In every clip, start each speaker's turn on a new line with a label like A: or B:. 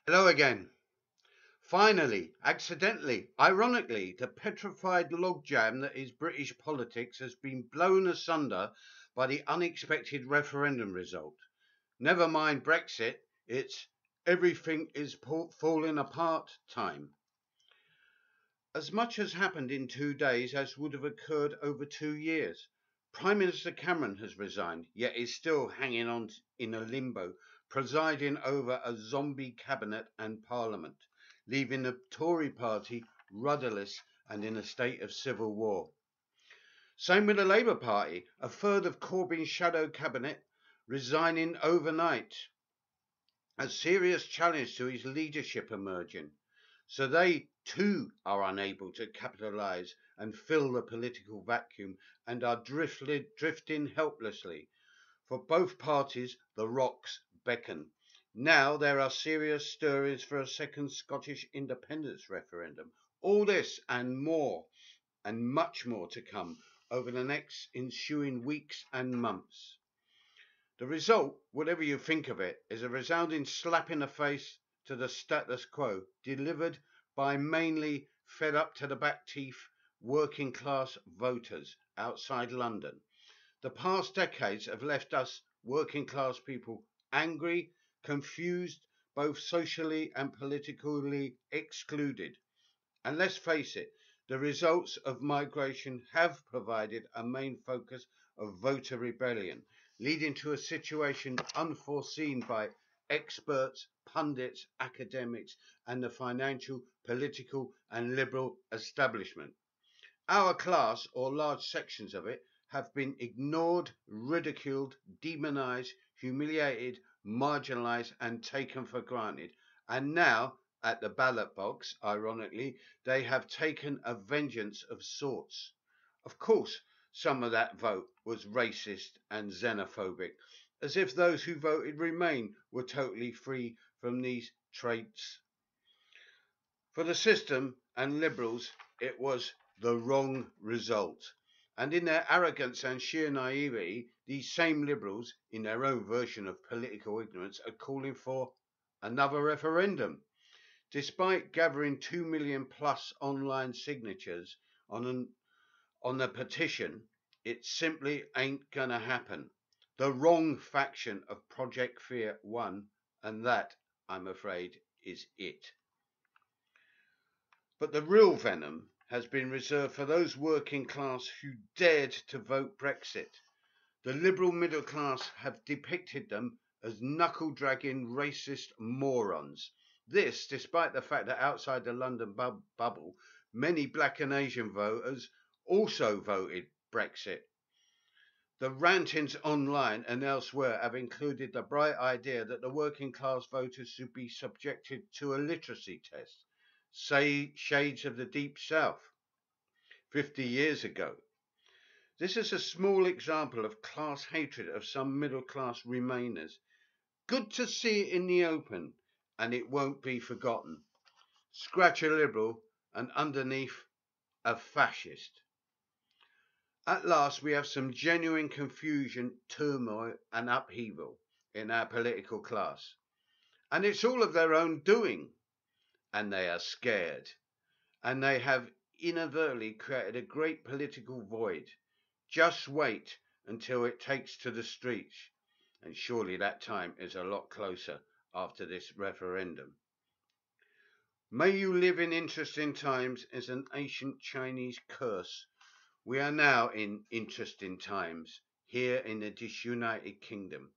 A: Hello again. Finally, accidentally, ironically, the petrified logjam that is British politics has been blown asunder by the unexpected referendum result. Never mind Brexit, it's everything is falling apart time. As much has happened in 2 days as would have occurred over 2 years. Prime Minister Cameron has resigned, yet is still hanging on in a limbo, presiding over a zombie cabinet and parliament, leaving the Tory party rudderless and in a state of civil war. Same with the Labour Party, a third of Corbyn's shadow cabinet resigning overnight. A serious challenge to his leadership emerging. So they too are unable to capitalise and fill the political vacuum and are drifting helplessly. For both parties, the rocks beckon. Now there are serious stirrings for a second Scottish independence referendum. All this and more, and much more to come over the next ensuing weeks and months. The result, whatever you think of it, is a resounding slap in the face to the status quo, delivered by mainly fed up to the back teeth working class voters outside London. The past decades have left us working class people angry, confused, both socially and politically excluded. And let's face it, the results of migration have provided a main focus of voter rebellion, leading to a situation unforeseen by experts, pundits, academics, and the financial, political, and liberal establishment. Our class, or large sections of it, have been ignored, ridiculed, demonized, humiliated, marginalized, and taken for granted. And now, at the ballot box, ironically, they have taken a vengeance of sorts. Of course, some of that vote was racist and xenophobic, as if those who voted Remain were totally free from these traits. For the system and Liberals, it was the wrong result. And in their arrogance and sheer naivety, these same Liberals, in their own version of political ignorance, are calling for another referendum. Despite gathering 2 million plus online signatures on the petition, it simply ain't gonna happen. The wrong faction of Project Fear won, and that, I'm afraid, is it. But the real venom has been reserved for those working class who dared to vote Brexit. The liberal middle class have depicted them as knuckle-dragging racist morons. This, despite the fact that outside the London bubble, many black and Asian voters also voted Brexit. The rantings online and elsewhere have included the bright idea that the working class voters should be subjected to a literacy test, say shades of the Deep South 50 years ago. This is a small example of class hatred of some middle class Remainers. Good to see it in the open, and it won't be forgotten. Scratch a liberal, and underneath, a fascist. At last, we have some genuine confusion, turmoil, and upheaval in our political class. And it's all of their own doing. And they are scared. And they have inadvertently created a great political void. Just wait until it takes to the streets. And surely that time is a lot closer after this referendum. May you live in interesting times is an ancient Chinese curse. We are now in interesting times here in the disunited kingdom.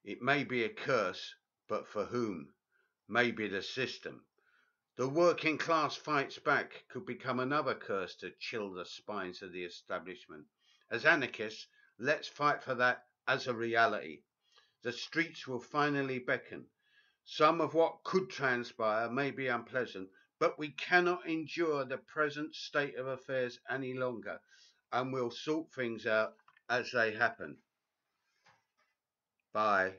A: It may be a curse, but for whom? Maybe the system. The working class fights back could become another curse to chill the spines of the establishment. As anarchists, let's fight for that as a reality. The streets will finally beckon. Some of what could transpire may be unpleasant, but we cannot endure the present state of affairs any longer, and we'll sort things out as they happen. Bye.